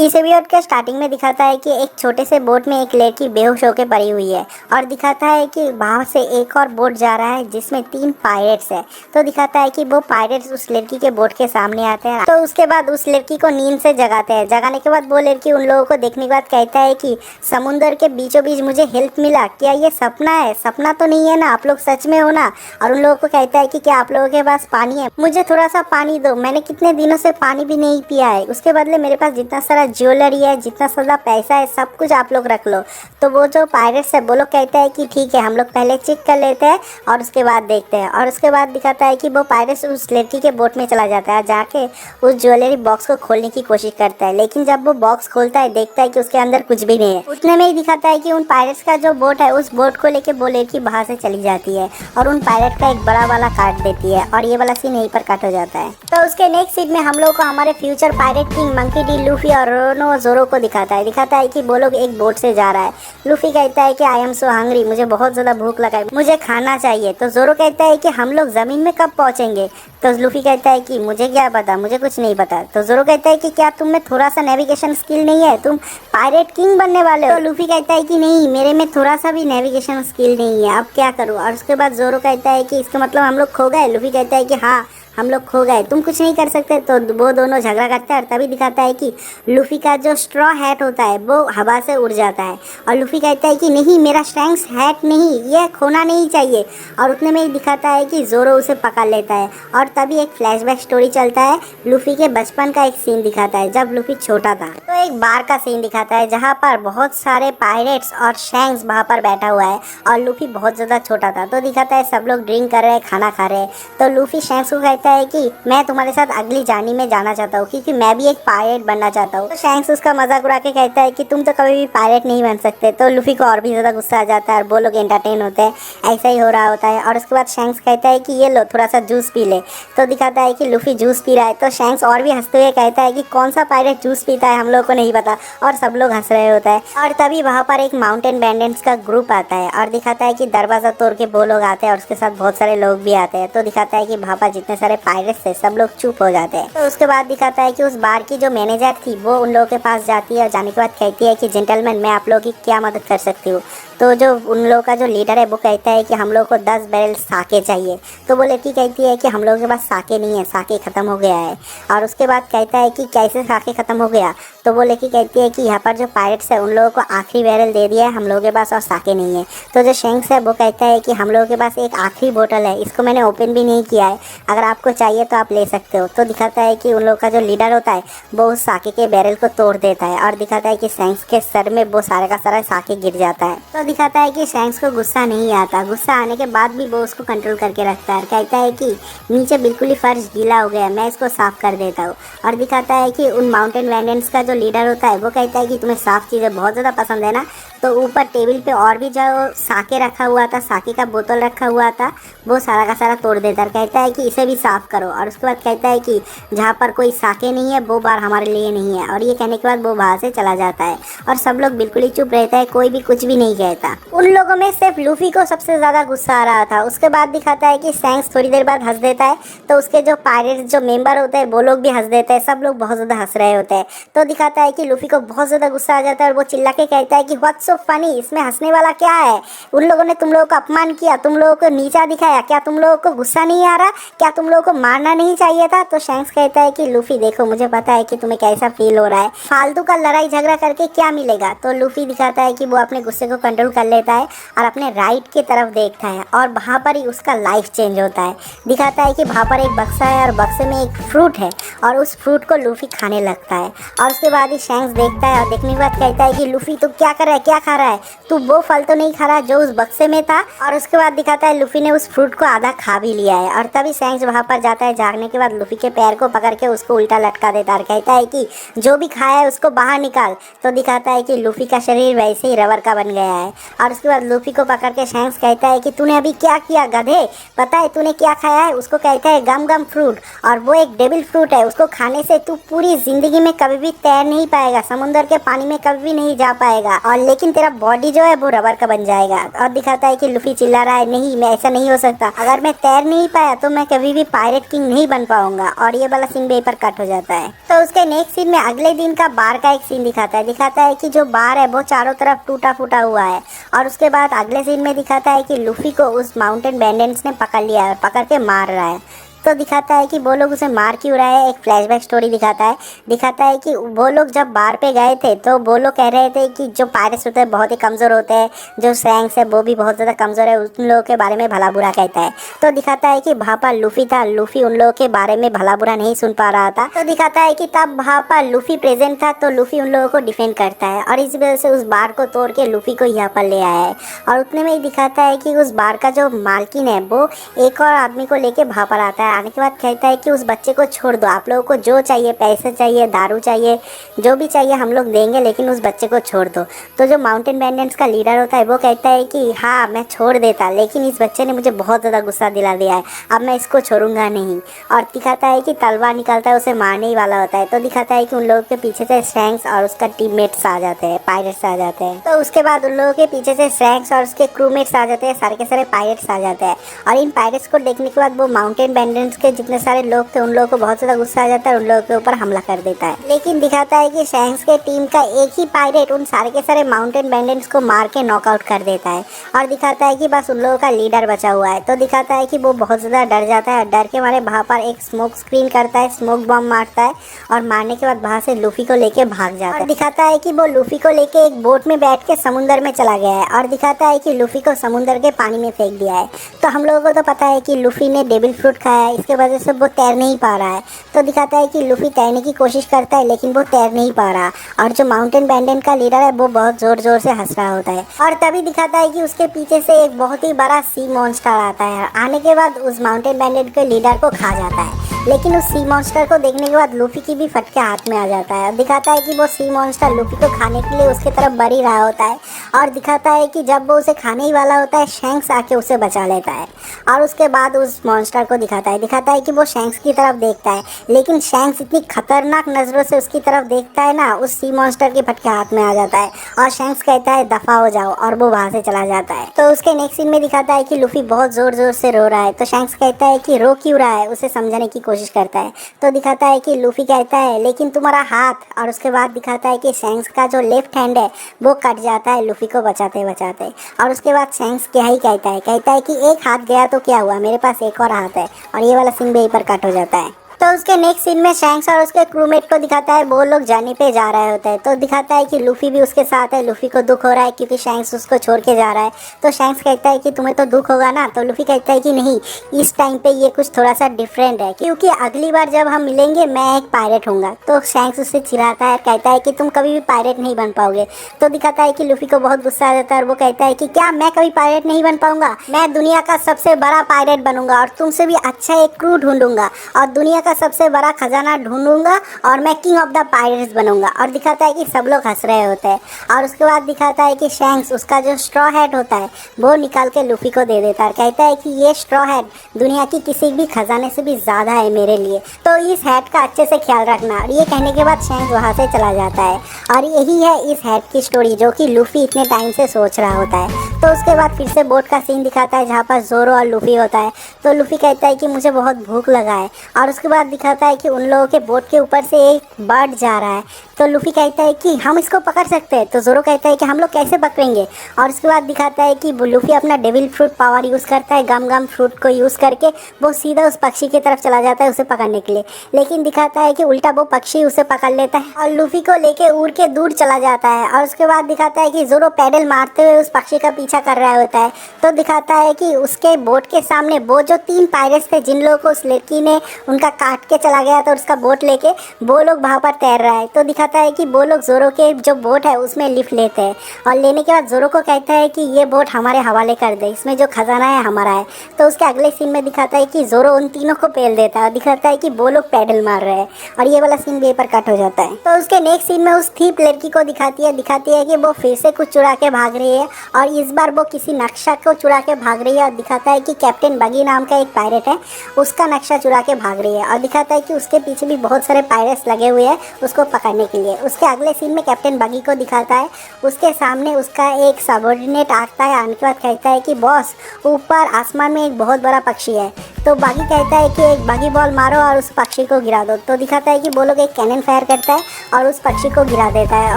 इस एपिसोड के स्टार्टिंग में दिखाता है कि एक छोटे से बोट में एक लड़की बेहोश होकर पड़ी हुई है और दिखाता है कि बाहर से एक और बोट जा रहा है जिसमें 3 पायरेट्स है। तो दिखाता है कि वो पायरेट्स उस लड़की के बोट के सामने आते हैं। तो उसके बाद उस लड़की को नींद से जगाते हैं। जगाने के बाद वो लड़की उन लोगों को देखने के बाद कहता है कि समुंदर के बीचों बीच मुझे हेल्प मिला, क्या ये सपना है? सपना तो नहीं है ना, आप लोग सच में हो ना? और उन लोगों को कहता है कि क्या आप लोगों के पास पानी है? मुझे थोड़ा सा पानी दो, मैंने कितने दिनों से पानी भी नहीं पिया है। उसके बदले मेरे पास जितना सारा ज्वेलरी है, जितना सारा पैसा है, सब कुछ आप लोग रख लो। तो वो जो पायरेट्स है वो लोग कहते हैं कि ठीक है, हम लोग पहले चेक कर लेते हैं और उसके बाद देखते हैं। और उसके बाद दिखाता है कि वो पायरेट्स उस लड़की के बोट में चला जाता है, जाके उस ज्वेलरी बॉक्स को खोलने की कोशिश करता है। लेकिन जब वो बॉक्स खोलता है देखता है कि उसके अंदर कुछ भी नहीं है। उतने में ही दिखाता है कि उन पायरेट्स का जो बोट है उस बोट को लेके वो लड़की बाहर से चली जाती है और उन पायरेट का एक बड़ा वाला काट देती है और ये वाला सीन यहीं पर कट हो जाता है। तो उसके नेक्स्ट सीन में हम लोग को हमारे future pirate king monkey D Luffy और रोनो जोरो को दिखाता है कि वो लोग एक बोट से जा रहा है। लूफी कहता है कि आई एम सो हंग्री, मुझे बहुत ज़्यादा भूख लगा है, मुझे खाना चाहिए। तो जोरो कहता है कि हम लोग ज़मीन में कब पहुंचेंगे? तो लूफी कहता है कि मुझे क्या पता, मुझे कुछ नहीं पता। तो जोरो कहता है कि क्या तुम में थोड़ा सा नेविगेशन स्किल नहीं है, तुम पायरेट किंग बनने वाले हो? तो लूफी कहता है कि नहीं, मेरे में थोड़ा सा भी नेविगेशन स्किल नहीं है, अब क्या करूँ? और उसके बाद जोरो कहता है कि इसका मतलब हम लोग खो गए। लूफी कहता है कि हाँ, हम लोग खो गए, तुम कुछ नहीं कर सकते। तो वो दोनों झगड़ा करते हैं और तभी दिखाता है कि लूफी का जो स्ट्रॉ हैट होता है वो हवा से उड़ जाता है और लूफी कहता है कि नहीं, मेरा स्ट्रैंक्स हैट नहीं, यह खोना नहीं चाहिए। और उतने में ही दिखाता है कि जोरो उसे पकड़ लेता है और तभी एक फ्लैशबैक स्टोरी चलता है। लूफी के बचपन का एक सीन दिखाता है जब लूफी छोटा था। तो एक बार का सीन दिखाता है जहाँ पर बहुत सारे पायरेट्स और शैंक्स वहाँ पर बैठा हुआ है और लूफी बहुत ज़्यादा छोटा था। तो दिखाता है सब लोग ड्रिंक कर रहे हैं, खाना खा रहे हैं। तो लूफी शैंक्स को कहता है कि मैं तुम्हारे साथ अगली जार्नी में जाना चाहता हूँ क्योंकि मैं भी एक पायरेट बनना चाहता हूँ। तो शैंक्स उसका मजाक उड़ा के कहता है कि तुम तो कभी भी पायरेट नहीं बन सकते। तो लूफी को और भी ज़्यादा गुस्सा आ जाता है और वो लोग एंटरटेन होते हैं, ऐसा ही हो रहा होता है। और उसके बाद शैंक्स कहता है कि ये लो, थोड़ा सा जूस पी ले। तो दिखाता है कि लूफी जूस पी रहा है। तो शैंक्स और भी हंसते हुए कहता है कि कौन सा पायरेट जूस पीता है, हम लोग को नहीं पता। और सब लोग हंस रहे होता है। और तभी वहाँ पर एक माउंटेन बैंडेंट्स का ग्रुप आता है और दिखाता है कि दरवाज़ा तोड़ के वो लोग आते हैं और उसके साथ बहुत सारे लोग भी आते हैं। तो दिखाता है कि वहाँ पर जितने सारे पायरेट्स थे सब लोग चुप हो जाते हैं। तो उसके बाद दिखाता है कि उस बार की जो मैनेजर थी वो उन लोगों के पास जाती है और जाने के बाद कहती है कि जेंटलमैन, मैं आप लोगों की क्या मदद कर सकती हूँ? तो जो उन लोगों का जो लीडर है वो कहता है कि हम लोग को 10 बैरल साके चाहिए। तो वो लड़की कहती है कि हम लोगों के पास साके नहीं है, साके ख़त्म हो गया है। और उसके बाद कहता है कि कैसे साके ख़त्म हो गया? तो वो लड़की कहती है कि यहाँ पर जो पायरेट्स है उन लोगों को आखिरी बैरल दे दिया है, हम लोगों के पास और साके नहीं है। तो जो शैंक्स है वो कहता है कि हम लोगों के पास एक आखिरी बोतल है, इसको मैंने ओपन भी नहीं किया है, अगर आपको चाहिए तो आप ले सकते हो। तो दिखाता है कि उन लोगों का जो लीडर होता है वो उस साके के बैरल को तोड़ देता है और दिखाता है कि शैंक्स के सर में वो सारे का सारा साके गिर जाता है। तो दिखाता है कि शैंक्स को गुस्सा नहीं आता, गुस्सा आने के बाद भी वो उसको कंट्रोल करके रखता है। कहता है कि नीचे बिल्कुल ही फर्श गीला हो गया, मैं इसको साफ़ कर देता हूँ। और दिखाता है कि उन माउंटेन बैंडेंट्स का जो लीडर होता है वो कहता है कि तुम्हें साफ़ चीज़ें बहुत ज़्यादा पसंद है ना। तो ऊपर टेबल पे और भी जो साके रखा हुआ था, साके का बोतल रखा हुआ था, वो सारा का सारा तोड़ देता है। कहता है कि इसे भी साफ़ करो। और उसके बाद कहता है कि जहाँ पर कोई साके नहीं है वो बार हमारे लिए नहीं है। और ये कहने के बाद वो वहाँ से चला जाता है और सब लोग बिल्कुल ही चुप रहता है, कोई भी कुछ भी नहीं कहता। उन लोगों में सिर्फ लूफी को सबसे ज़्यादा गुस्सा आ रहा था। उसके बाद दिखाता है कि शैंक्स थोड़ी देर बाद हंस देता है। तो उसके जो पायरेट्स जो मेंबर होते हैं वो लोग भी हंस देते हैं, सब लोग बहुत ज़्यादा हंस रहे होते हैं। तो दिखाता है कि लूफी को बहुत ज़्यादा गुस्सा आ जाता है और वो चिल्ला के कहता है कि व्हाट्स सो फनी, इसमें हंसने वाला क्या है? उन लोगों ने तुम लोगों को अपमान किया, तुम लोगों को नीचा दिखाया, क्या तुम लोगों को गुस्सा नहीं आ रहा? क्या तुम लोगों को मारना नहीं चाहिए था? तो शैंक्स कहता है कि लूफी देखो, मुझे पता है कि तुम्हें कैसा फील हो रहा है, फालतू का लड़ाई झगड़ा करके क्या मिलेगा? तो लूफी दिखाता है कि वो अपने गुस्से को कंट्रोल कर लेता है और अपने राइट की तरफ देखता है और वहाँ पर ही उसका लाइफ चेंज होता है। दिखाता है कि वहाँ पर एक बक्सा है और बक्से में एक फ्रूट है और उस फ्रूट को लूफी खाने लगता है। और उसके बाद ही शैंक्स देखता है और देखने के बाद कहता है कि लूफी तू क्या कर रहा है, क्या खा रहा है? तू वो फल तो नहीं खा रहा जो उस बक्से में था। और उसके बाद दिखाता है लूफी ने उस फ्रूट को आधा खा भी लिया है। और तभी शैंक्स वहाँ पर जाता है, जागने के बाद लूफी के पैर को पकड़ के उसको उल्टा लटका देता है और कहता है कि जो भी खाया है उसको बाहर निकाल। तो दिखाता है कि लूफी का शरीर वैसे ही रबर का बन गया है और उसके बाद लूफी को पकड़ के शैंक्स कहता है कि तूने अभी क्या किया गधे, पता है तूने क्या खाया है। उसको कहता है गम गम फ्रूट, और वो एक डेविल फ्रूट है, उसको खाने से तू पूरी जिंदगी में कभी भी तैर नहीं पाएगा, समुद्र के पानी में कभी भी नहीं जा पाएगा, और लेकिन तेरा बॉडी जो है वो रबर का बन जाएगा। और दिखाता है कि लूफी चिल्ला रहा है नहीं मैं ऐसा नहीं हो सकता, अगर मैं तैर नहीं पाया तो मैं कभी भी पायरेट किंग नहीं बन पाऊंगा। और ये वाला सीन भी पर कट हो जाता है। तो उसके नेक्स्ट सीन में अगले दिन का बार का एक सीन दिखाता है कि जो बार है वो चारों तरफ टूटा फूटा हुआ है। और उसके बाद अगले सीन में दिखाता है कि लूफी को उस माउंटेन बैंडेंट्स ने पकड़ लिया है, पकड़ के मार रहा है। तो दिखाता है कि वो लोग उसे मार क्यों रहा है, एक फ्लैशबैक स्टोरी दिखाता है कि वो लोग जब बार पे गए थे तो वो लोग कह रहे थे कि जो पायरेट्स होते हैं बहुत ही कमज़ोर होते हैं, जो शैंक्स है वो भी बहुत ज़्यादा कमज़ोर है, उन लोगों के बारे में भला बुरा कहता है। तो दिखाता है कि वहाँ पर लूफी था, लूफी उन लोगों के बारे में भला बुरा नहीं सुन पा रहा था। तो दिखाता है कि तब वहाँ पर लूफी प्रेजेंट था, तो लूफी उन लोगों को डिफेंड करता है और इस वजह से उस बार को तोड़ के लूफी को यहाँ पर ले आया है। और उतने में ही दिखाता है कि उस बार का जो मालकिन है वो एक और आदमी को लेके वहाँ पर आता है। आने के बाद कहता है कि उस बच्चे को छोड़ दो, आप लोगों को जो चाहिए, पैसे चाहिए, दारू चाहिए, जो भी चाहिए हम लोग देंगे, लेकिन उस बच्चे को छोड़ दो। तो जो माउंटेन बैंडेंट्स का लीडर होता है वो कहता है कि हाँ मैं छोड़ देता, लेकिन इस बच्चे ने मुझे बहुत ज़्यादा गुस्सा दिला दिया है, अब मैं इसको छोड़ूंगा नहीं। और दिखाता है कि तलवार निकलता है, उसे मारने ही वाला होता है। तो दिखाता है कि उन लोगों के पीछे से शैंक्स और उसका टीममेट्स आ जाते हैं, पायरेट्स आ जाते हैं। तो उसके बाद उन लोगों के पीछे से शैंक्स और उसके क्रूमेट्स आ जाते हैं, सारे के सारे पायरेट्स आ जाते हैं। और इन पायरेट्स को देखने के बाद वो माउंटेन बैंडेंट्स के जितने सारे लोग थे उन लोगों को बहुत ज़्यादा गुस्सा आ जाता है और उन लोगों के ऊपर हमला कर देता है। लेकिन दिखाता है कि शैंक्स के टीम का एक ही पायरेट उन सारे के सारे माउंटेन बैंडेंट्स को मार के नॉकआउट कर देता है। और दिखाता है कि बस उन लोगों का लीडर बचा हुआ है। तो दिखाता है कि वो बहुत ज़्यादा डर जाता है, डर के मारे वहाँ पर एक स्मोक स्क्रीन करता है, स्मोक बम मारता है और मारने के बाद वहाँ से लूफी को लेके भाग जाता है। और दिखाता है कि वो लूफी को लेके एक बोट में बैठ के समुंदर में चला गया है और दिखाता है कि लूफी को समुंदर के पानी में फेंक दिया है। तो हम लोगों को तो पता है कि लूफी ने डेविल फ्रूट खाया है, इसके वजह से वो तैर नहीं पा रहा है। तो दिखाता है कि लूफी तैरने की कोशिश करता है लेकिन वो तैर नहीं पा रहा, और जो माउंटेन बैंडेंट का लीडर है वो बहुत जोर जोर से हंस रहा होता है। और तभी दिखाता है कि उसके पीछे से एक बहुत ही बड़ा सी मॉन्स्टर आता है, आने के बाद उस माउंटेन बैंडेंट के लीडर को खा जाता है। लेकिन उस सी मॉन्स्टर को देखने के बाद लूफी की भी फटके हाथ में आ जाता है। दिखाता है कि वो सी मॉन्स्टर लूफी को खाने के लिए उसके तरफ बढ़ ही रहा होता है और दिखाता है कि जब वो उसे खाने ही वाला होता है शैंक्स आके उसे बचा लेता है। और उसके बाद उस मॉन्स्टर को दिखाता है कि वो शैंक्स की तरफ देखता है, लेकिन शैंक्स इतनी खतरनाक नज़रों से उसकी तरफ देखता है ना, उस सी मॉन्स्टर के फटके हाथ में आ जाता है और शैंक्स कहता है दफ़ा हो जाओ, और वो वहाँ से चला जाता है। तो उसके नेक्स्ट सीन में दिखाता है कि लूफी बहुत ज़ोर ज़ोर से रो रहा है। तो शैंक्स कहता है कि रो क्यों रहा है, उसे समझाने की कोशिश करता है। तो दिखाता है कि लूफी कहता है लेकिन तुम्हारा हाथ, और उसके बाद दिखाता है कि शैंक्स का जो लेफ्ट हैंड है वो कट जाता है लूफी को बचाते बचाते। और उसके बाद शैंक्स क्या ही कहता है कि एक हाथ गया तो क्या हुआ, मेरे पास एक और हाथ है। और ये वाला सीन भी यहीं पर कट हो जाता है। तो उसके नेक्स्ट सीन में शैंक्स और उसके क्रूमेट को दिखाता है, वो लोग जर्नी पे जा रहे होते हैं। तो दिखाता है कि लूफी भी उसके साथ है। लूफी को दुख हो रहा है क्योंकि शैंक्स उसको छोड़ के जा रहा है। तो शैंक्स कहता है कि तुम्हें तो दुख होगा ना। तो लूफी कहता है कि नहीं, इस टाइम पे ये कुछ थोड़ा सा डिफरेंट है, क्योंकि अगली बार जब हम मिलेंगे मैं एक पायरेट होऊंगा। तो शैंक्स उससे चिढ़ाता है, कहता है कि तुम कभी भी पायरेट नहीं बन पाओगे। तो दिखाता है कि लूफी को बहुत गुस्सा आ जाता है और वो कहता है कि क्या मैं कभी पायरेट नहीं बन पाऊंगा, मैं दुनिया का सबसे बड़ा पायरेट बनूंगा और तुमसे भी अच्छा एक क्रू ढूंढूंगा और दुनिया का सबसे बड़ा खजाना ढूंढूंगा और मैं किंग ऑफ द पायरेट्स बनूंगा। और दिखाता है कि सब लोग हंस रहे होते हैं। और उसके बाद दिखाता है कि शैंक्स उसका जो स्ट्रॉ हैट होता है वो निकाल के लूफी को दे देता है, कहता है कि ये स्ट्रॉ हैट दुनिया की किसी भी खजाने से भी ज़्यादा है मेरे लिए, तो इस हैट का अच्छे से ख्याल रखना। और ये कहने के बाद शैंक्स वहाँ से चला जाता है। और यही है इस हैट की स्टोरी जो कि लूफी इतने टाइम से सोच रहा होता है। तो उसके बाद फिर से बोट का सीन दिखाता है जहाँ पर जोरो और लूफी होता है। तो लूफी कहता है कि मुझे बहुत भूख लगा है। और उसके बाद दिखाता है कि उन लोगों के बोट के ऊपर से एक बर्ड जा रहा है। तो लूफी कहता है कि हम इसको पकड़ सकते हैं। तो जोरो कहता है कि हम लोग कैसे पकड़ेंगे। और उसके बाद दिखाता है कि लूफी अपना डेविल फ्रूट पावर यूज़ करता है, गम गम फ्रूट को यूज़ करके वो सीधा उस पक्षी की तरफ चला जाता है उसे पकड़ने के लिए। लेकिन दिखाता है कि उल्टा वो पक्षी उसे पकड़ लेता है और लूफी को लेके उड़ के दूर चला जाता है। और उसके बाद दिखाता है कि जोरो पैडल मारते हुए उस पक्षी का पीछा कर रहा होता है। तो दिखाता है कि उसके बोट के सामने वो जो 3 पायरेट्स थे जिन लोगों को उस लड़की ने उनका काट के चला गया था उसका बोट लेके, वो लोग वहाँ पर तैर रहा है। तो दिखाता है कि वो लोग जोरो के जो बोट है उसमें लिफ्ट लेते हैं और लेने के बाद जोरो को कहता है कि ये बोट हमारे हवाले कर दे, इसमें जो खजाना है हमारा है। तो उसके अगले सीन में दिखाता है कि जोरो उन तीनों को पेल देता है और दिखाता है कि वो लोग पैडल मार रहे हैं और ये वाला सीन भी पर कट हो जाता है। तो उसके नेक्स्ट सीन में उस थीप लड़की को दिखाती है कि वो फिर से कुछ चुरा के भाग रही है और इस बार वो किसी नक्शा को चुरा के भाग रही है और दिखाता है कि कैप्टन बगी नाम का एक पायरेट है, उसका नक्शा चुरा के भाग रही है और दिखाता है कि उसके पीछे भी बहुत सारे पायरेट्स लगे हुए हैं उसको पकड़ने के लिए। उसके अगले सीन में कैप्टन बगी को दिखाता है, उसके सामने उसका एक सबॉर्डिनेट आता है, आने के बाद कहता है कि बॉस ऊपर आसमान में एक बहुत बड़ा पक्षी है। तो बागी कहता है कि एक बागी बॉल मारो और उस पक्षी को गिरा दो। तो दिखाता है कि वो लोग एक कैनन फायर करता है और उस पक्षी को गिरा देता है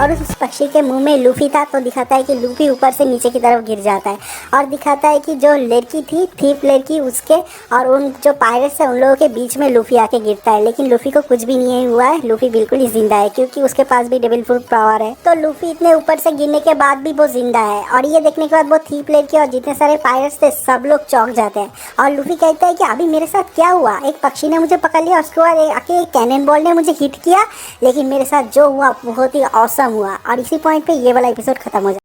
और उस पक्षी के मुंह में लूफी था। तो दिखाता है कि लूफी ऊपर से नीचे की तरफ गिर जाता है और दिखाता है कि जो लड़की थी थीप लड़की उसके और उन जो पायरेट्स है उन लोगों के बीच में लूफी आके गिरता है, लेकिन लूफी को कुछ भी नहीं हुआ है, लूफी बिल्कुल ही जिंदा है क्योंकि उसके पास भी डेविल फ्रूट पावर है। तो लूफी इतने ऊपर से गिरने के बाद भी वो जिंदा है और ये देखने के बाद वो थीप लड़की और जितने सारे पायरेट्स थे सब लोग चौंक जाते हैं और लूफी कहता है कि अभी मेरे साथ क्या हुआ, एक पक्षी ने मुझे पकड़ लिया, उसके बाद आके एक कैनन बॉल ने मुझे हिट किया, लेकिन मेरे साथ जो हुआ बहुत ही औसम हुआ। और इसी पॉइंट पे ये वाला एपिसोड खत्म हो जाता है।